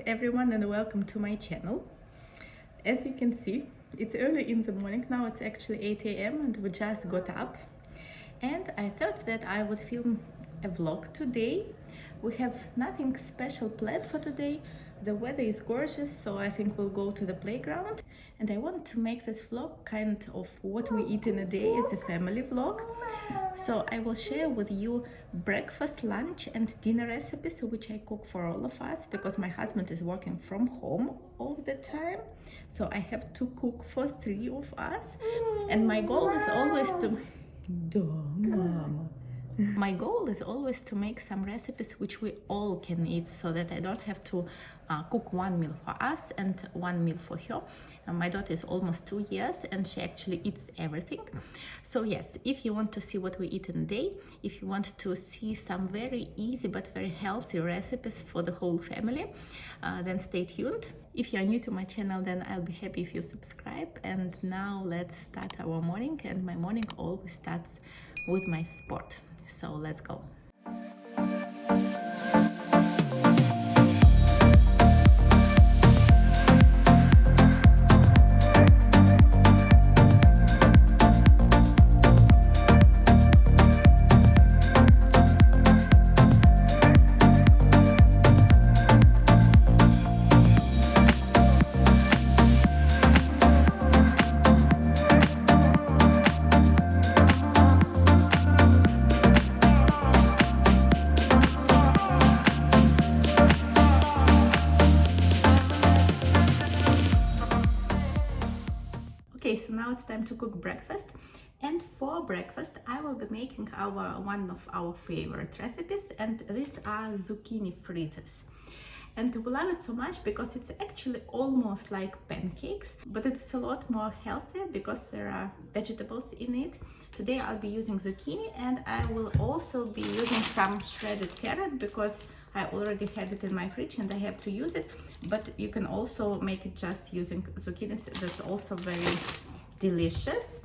everyone, and welcome to my channel. As you can see, it's early in the morning now. It's actually 8 a.m. and we just got up, and I thought that I would film a vlog today. We have nothing special planned for today. The weather is gorgeous, so I think we'll go to the playground, and I wanted to make this vlog kind of what we eat in a day as a family vlog. So I will share with you breakfast, lunch and dinner recipes which I cook for all of us, because my husband is working from home all the time, so I have to cook for 3 of us, and my goal is always to my goal is always to make some recipes which we all can eat, so that I don't have to cook one meal for us and one meal for her. My daughter is almost 2 years and she actually eats everything. So yes, if you want to see what we eat in a day, if you want to see some very easy but very healthy recipes for the whole family, then stay tuned. If you are new to my channel, then I'll be happy if you subscribe. And now let's start our morning, and my morning always starts with my sport. So let's go. Okay, so now it's time to cook breakfast, and for breakfast I will be making one of our favorite recipes, and these are zucchini fritters. And we love it so much because it's actually almost like pancakes, but it's a lot more healthy because there are vegetables in it. Today I'll be using zucchini, and I will also be using some shredded carrot because I already had it in my fridge and I have to use it. But you can also make it just using zucchini. That's also very delicious.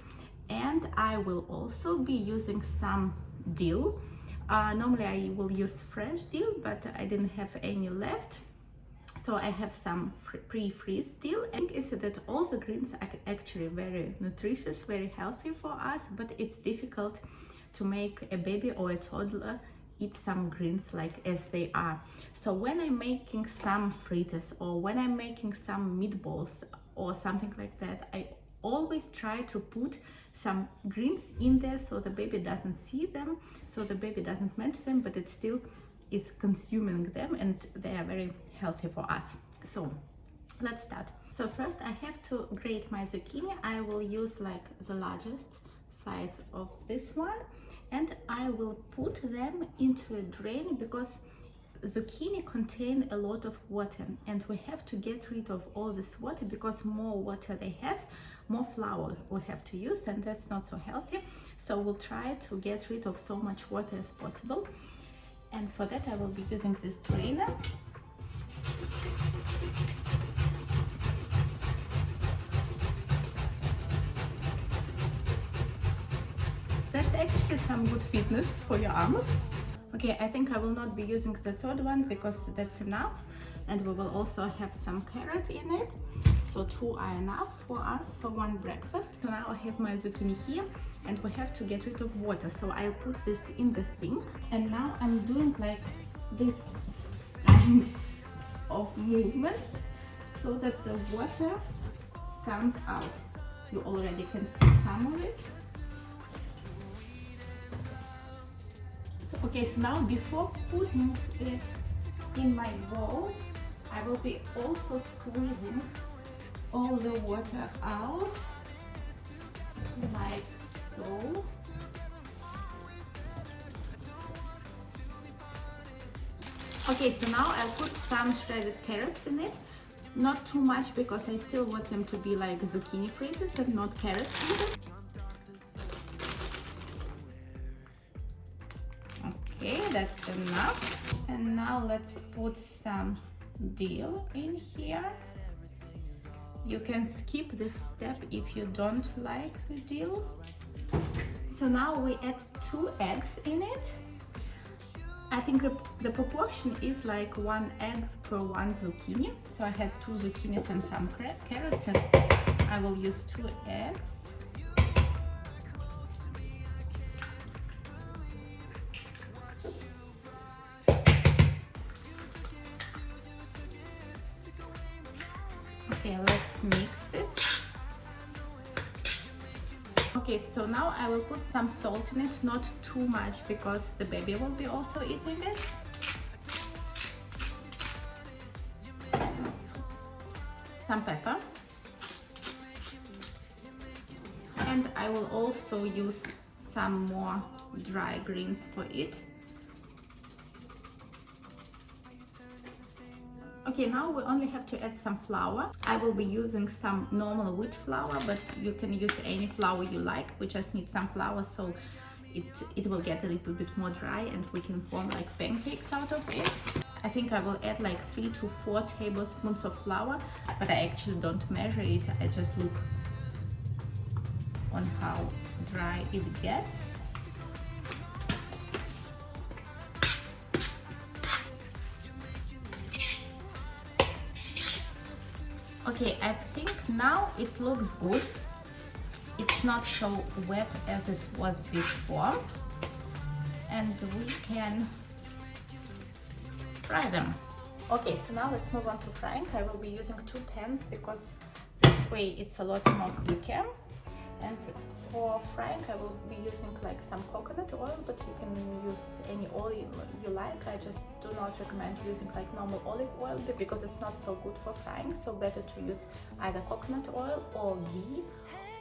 And I will also be using some dill. Normally I will use fresh dill, but I didn't have any left, so I have some pre-freeze dill. And is that all the greens are actually very nutritious, very healthy for us, but it's difficult to make a baby or a toddler eat some greens like as they are. So when I'm making some fritters, or when I'm making some meatballs or something like that, I always try to put some greens in there so the baby doesn't see them, so the baby doesn't mention them, but it still is consuming them, and they are very healthy for us. So let's start. So first I have to grate my zucchini. I will use like the largest size of this one, and I will put them into a drain because zucchini contain a lot of water, and we have to get rid of all this water, because more water they have, more flour we have to use, and that's not so healthy. So we'll try to get rid of so much water as possible, and for that I will be using this drainer. That's actually some good fitness for your arms. Okay, I think I will not be using the third one because that's enough, and we will also have some carrot in it, so 2 are enough for us for one breakfast. So now I have my zucchini here, and we have to get rid of water, so I'll put this in the sink. And now I'm doing like this kind of movements so that the water comes out. You already can see some of it. Okay, so now before putting it in my bowl, I will be also squeezing all the water out, like so. Okay, so now I'll put some shredded carrots in it. Not too much, because I still want them to be like zucchini fritters and not carrot fritters. Okay, that's enough. And now let's put some dill in here. You can skip this step if you don't like the dill. So now we add 2 eggs in it. I think the proportion is like 1 egg per 1 zucchini. So I had 2 zucchinis and some carrots, and I will use 2 eggs. Okay, let's mix it. Okay, so now I will put some salt in it, not too much because the baby will be also eating it. Some pepper. And I will also use some more dry greens for it. Okay, now we only have to add some flour. I will be using some normal wheat flour, but you can use any flour you like. We just need some flour so it will get a little bit more dry and we can form like pancakes out of it. I think I will add like 3 to 4 tablespoons of flour, but I actually don't measure it. I just look on how dry it gets. Okay, I think now it looks good. It's not so wet as it was before. And we can fry them. Okay, so now let's move on to frying. I will be using 2 pans because this way it's a lot more quicker. And for frying I will be using like some coconut oil, but you can use any oil you like. I just do not recommend using like normal olive oil because it's not so good for frying, so better to use either coconut oil or ghee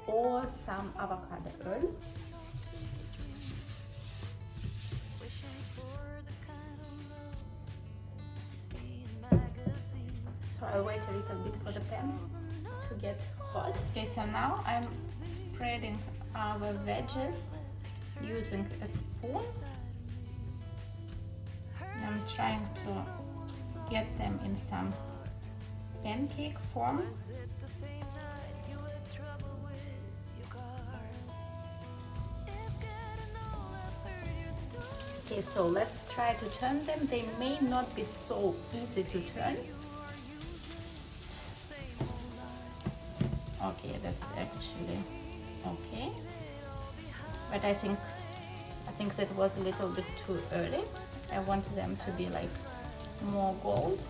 or some avocado oil. So I'll wait a little bit for the pans to get hot. Okay, so now I'm spreading our veggies using a spoon. I'm trying to get them in some pancake form. Okay, so let's try to turn them. They may not be so easy to turn. Okay, that's actually okay, but I think that was a little bit too early. I want them to be like more gold.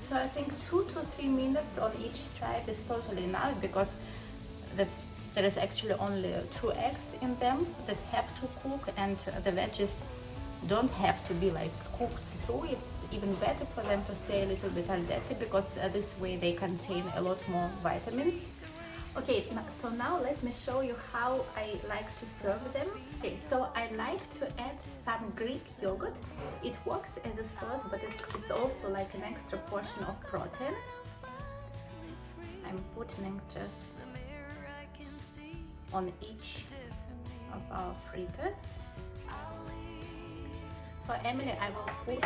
So I think 2 to 3 minutes on each stripe is totally enough because there is actually only 2 eggs in them that have to cook, and the veggies don't have to be like cooked through. It's even better for them to stay a little bit al dente because this way they contain a lot more vitamins. Okay, so now let me show you how I like to serve them. Okay, so I like to add some Greek yogurt. It works as a sauce, but it's also like an extra portion of protein. I'm putting just on each of our fritters. For Emily, I will put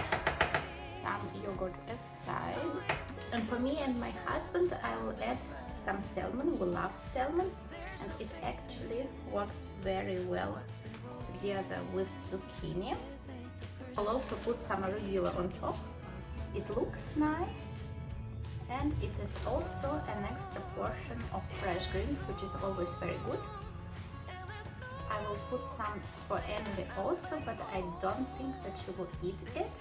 some yogurt aside. And for me and my husband, I will add some salmon. We love salmon, and it actually works very well together with zucchini. I'll also put some arugula on top. It looks nice, and it is also an extra portion of fresh greens, which is always very good. I will put some for Emily also, but I don't think that she will eat it.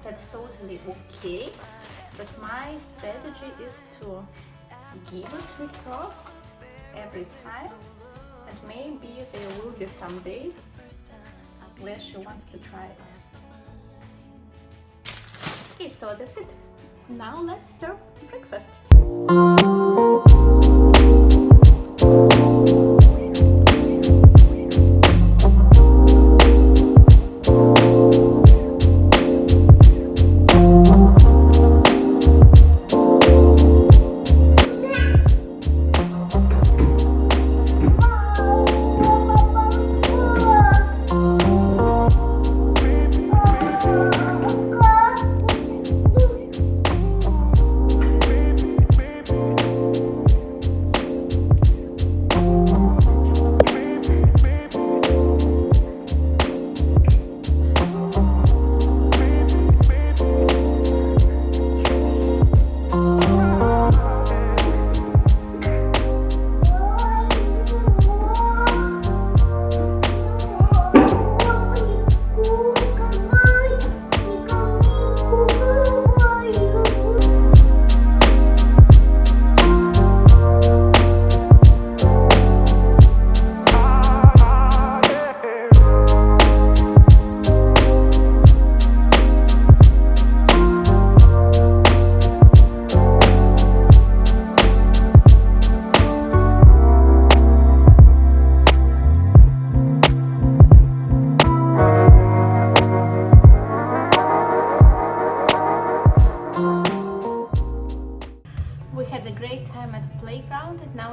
That's totally okay, but my strategy is to give it to her every time, and maybe there will be some day where she wants to try it. Okay, so that's it. Now let's serve breakfast.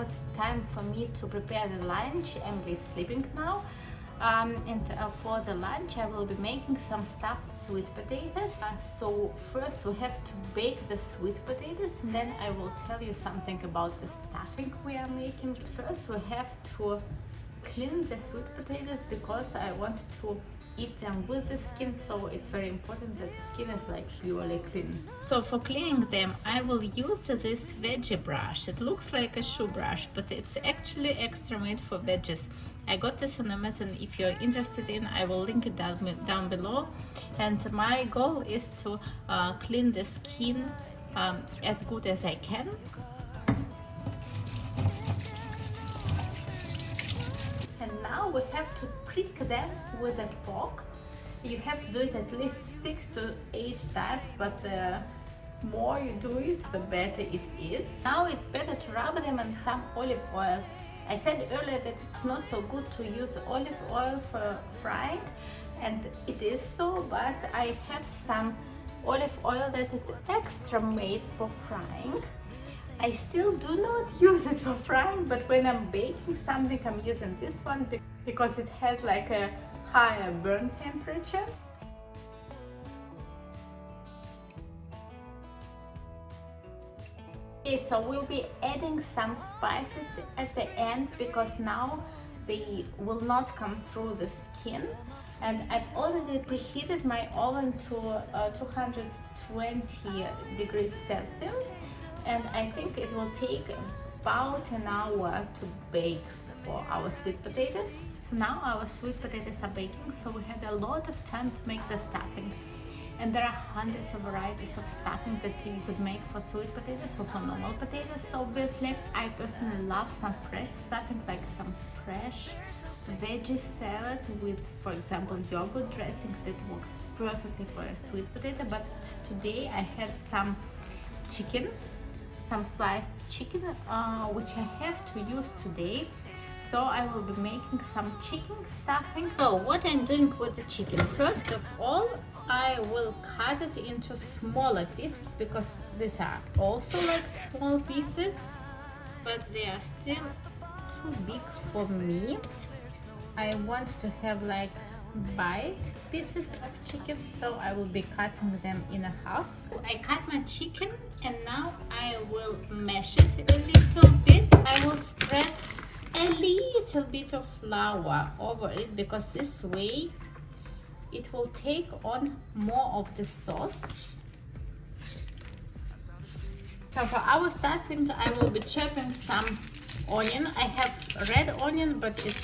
it's time for me to prepare the lunch. Emily is sleeping now. For the lunch I will be making some stuffed sweet potatoes. So first we have to bake the sweet potatoes, and then I will tell you something about the stuffing we are making. First we have to clean the sweet potatoes because I want to eat them with the skin, so it's very important that the skin is like purely clean. So for cleaning them I will use this veggie brush. It looks like a shoe brush, but it's actually extra made for veggies. I got this on Amazon. If you're interested in, I will link it down below. And my goal is to clean the skin as good as I can. And now we have to prick them with a fork. You have to do it at least 6 to 8 times, but the more you do it, the better it is. Now it's better to rub them in some olive oil. I said earlier that it's not so good to use olive oil for frying, and it is so, but I have some olive oil that is extra made for frying. I still do not use it for frying, but when I'm baking something I'm using this one because it has like a higher burn temperature. Okay, so we'll be adding some spices at the end because now they will not come through the skin. And I've already preheated my oven to 220 degrees Celsius. And I think it will take about an hour to bake for our sweet potatoes. So now our sweet potatoes are baking, so we had a lot of time to make the stuffing. And there are hundreds of varieties of stuffing that you could make for sweet potatoes or for normal potatoes, obviously. I personally love some fresh stuffing, like some fresh veggie salad with, for example, yogurt dressing that works perfectly for a sweet potato. But today I had some chicken, some sliced chicken, which I have to use today. So I will be making some chicken stuffing. So what I'm doing with the chicken, first of all, I will cut it into smaller pieces because these are also like small pieces, but they are still too big for me. I want to have like bite pieces of chicken, so I will be cutting them in half. I cut my chicken and now I will mash it a little bit. I will spread a little bit of flour over it because this way it will take on more of the sauce. So for our stuffing I will be chopping some onion. I have red onion, but it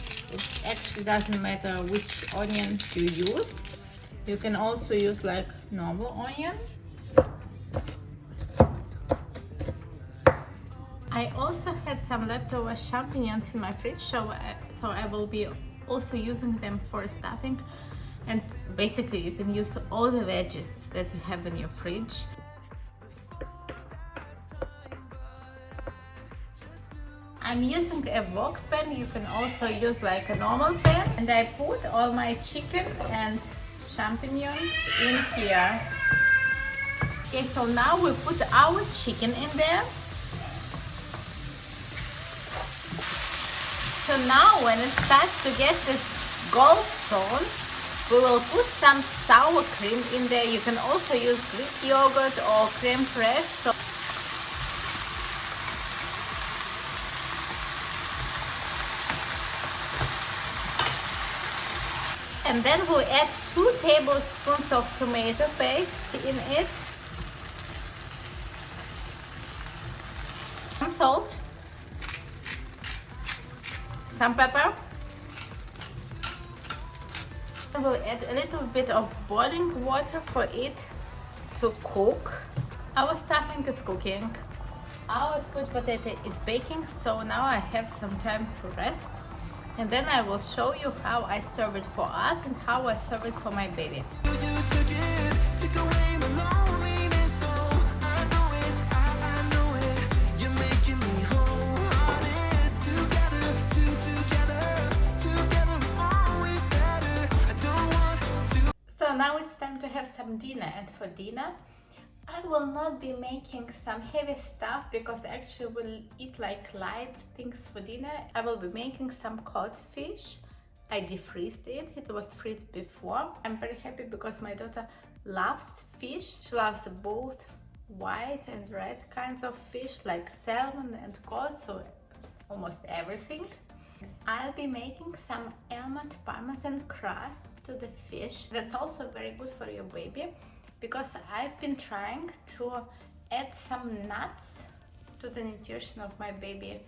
actually doesn't matter which onion you use. You can also use like normal onion. I also had some leftover champignons in my fridge, so I will be also using them for stuffing. And basically you can use all the veggies that you have in your fridge. I'm using a wok pan. You can also use like a normal pan. And I put all my chicken and champignons in here. Okay, so now we put our chicken in there. So now when it starts to get this gold tone, we will put some sour cream in there. You can also use Greek yogurt or creme fraiche. And then we'll add 2 tablespoons of tomato paste in it. Some salt. Some pepper. We'll add a little bit of boiling water for it to cook. Our stuffing is cooking. Our sweet potato is baking, so now I have some time to rest. And then I will show you how I serve it for us and how I serve it for my baby. So now it's time to have some dinner, and for dinner I will not be making some heavy stuff because actually we'll eat like light things for dinner. I will be making some cod fish. I defroosted it. It was freezed before. I'm very happy because my daughter loves fish. She loves both white and red kinds of fish like salmon and cod, so almost everything. I'll be making some almond-parmesan crust to the fish. That's also very good for your baby because I've been trying to add some nuts to the nutrition of my baby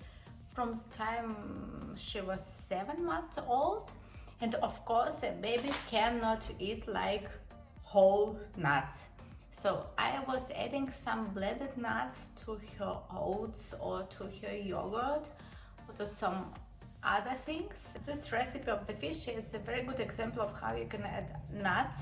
from the time she was 7 months old. And of course a baby cannot eat like whole nuts. So I was adding some blended nuts to her oats or to her yogurt or to some other things. This recipe of the fish is a very good example of how you can add nuts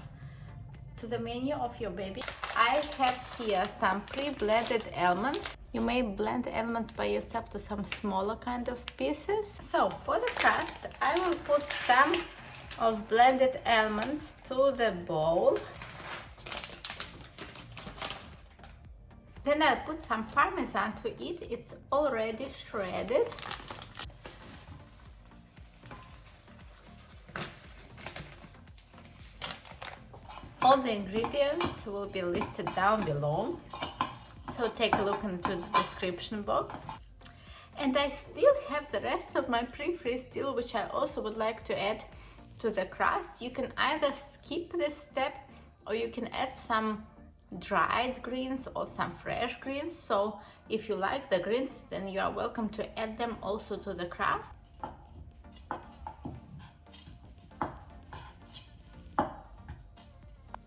to the menu of your baby. I have here some pre-blended almonds. You may blend almonds by yourself to some smaller kind of pieces. So for the crust, I will put some of blended almonds to the bowl. Then I'll put some parmesan to it. It's already shredded. All the ingredients will be listed down below, so take a look into the description box. And I still have the rest of my pre-freeze dill, which I also would like to add to the crust. You can either skip this step or you can add some dried greens or some fresh greens. So if you like the greens, then you are welcome to add them also to the crust.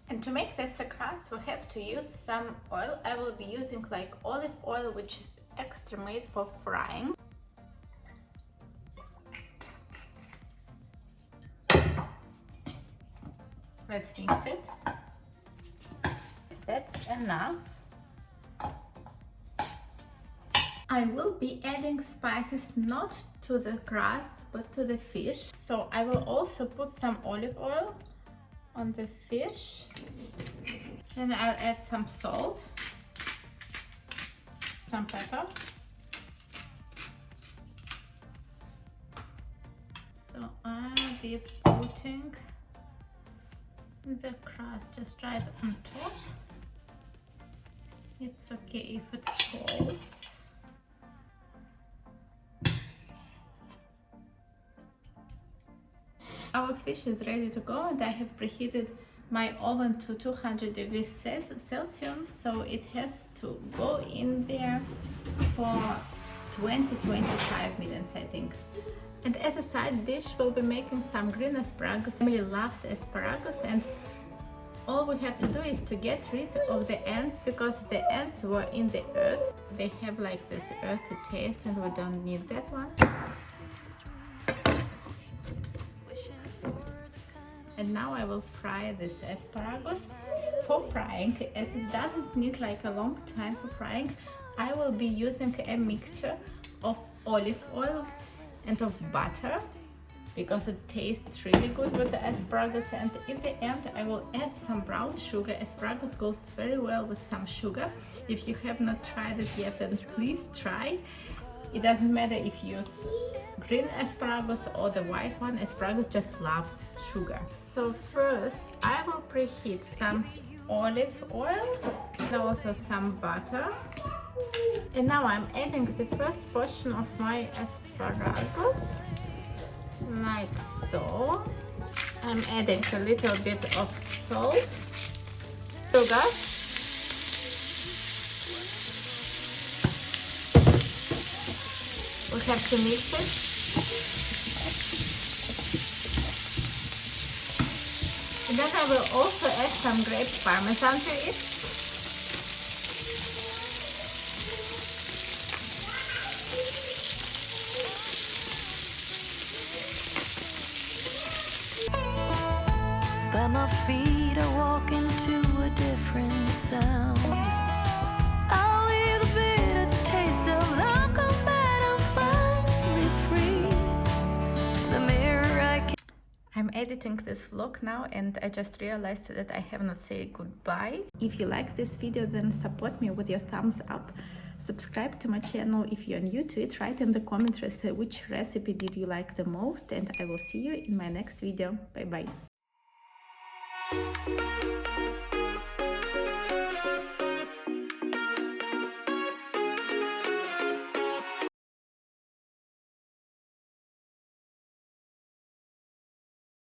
And to make this a crust, we have to use some oil. I will be using like olive oil, which is extra made for frying. Let's mix it. That's enough. I will be adding spices not to the crust but to the fish. So I will also put some olive oil on the fish. Then I'll add some salt, some pepper. So I'll be putting the crust just right on top. It's okay if it falls. Our fish is ready to go, and I have preheated my oven to 200 degrees Celsius, so it has to go in there for 20-25 minutes, I think. And as a side dish, we'll be making some green asparagus. Emily loves asparagus, and all we have to do is to get rid of the ants, because the ants were in the earth. They have like this earthy taste, and we don't need that one. And now I will fry this asparagus. For frying, as it doesn't need like a long time for frying, I will be using a mixture of olive oil and of butter, because it tastes really good with the asparagus. And in the end I will add some brown sugar. Asparagus goes very well with some sugar. If you have not tried it yet, then please try. It doesn't matter if you use green asparagus or the white one. Asparagus just loves sugar. So first I will preheat some olive oil and also some butter. And now I'm adding the first portion of my asparagus, like so. I'm adding a little bit of salt, sugar, we have to mix it. And then I will also add some grated parmesan to it. But my feet are walking to a different sound. I'll leave the bitter taste of love come back, I'm finally free. The mirror I can... I'm editing editing this vlog now and I just realized that I have not said goodbye. If you like this video, then support me with your thumbs up. Subscribe to my channel if you are new to it. Write in the comments which recipe did you like the most, and I will see you in my next video. Bye bye.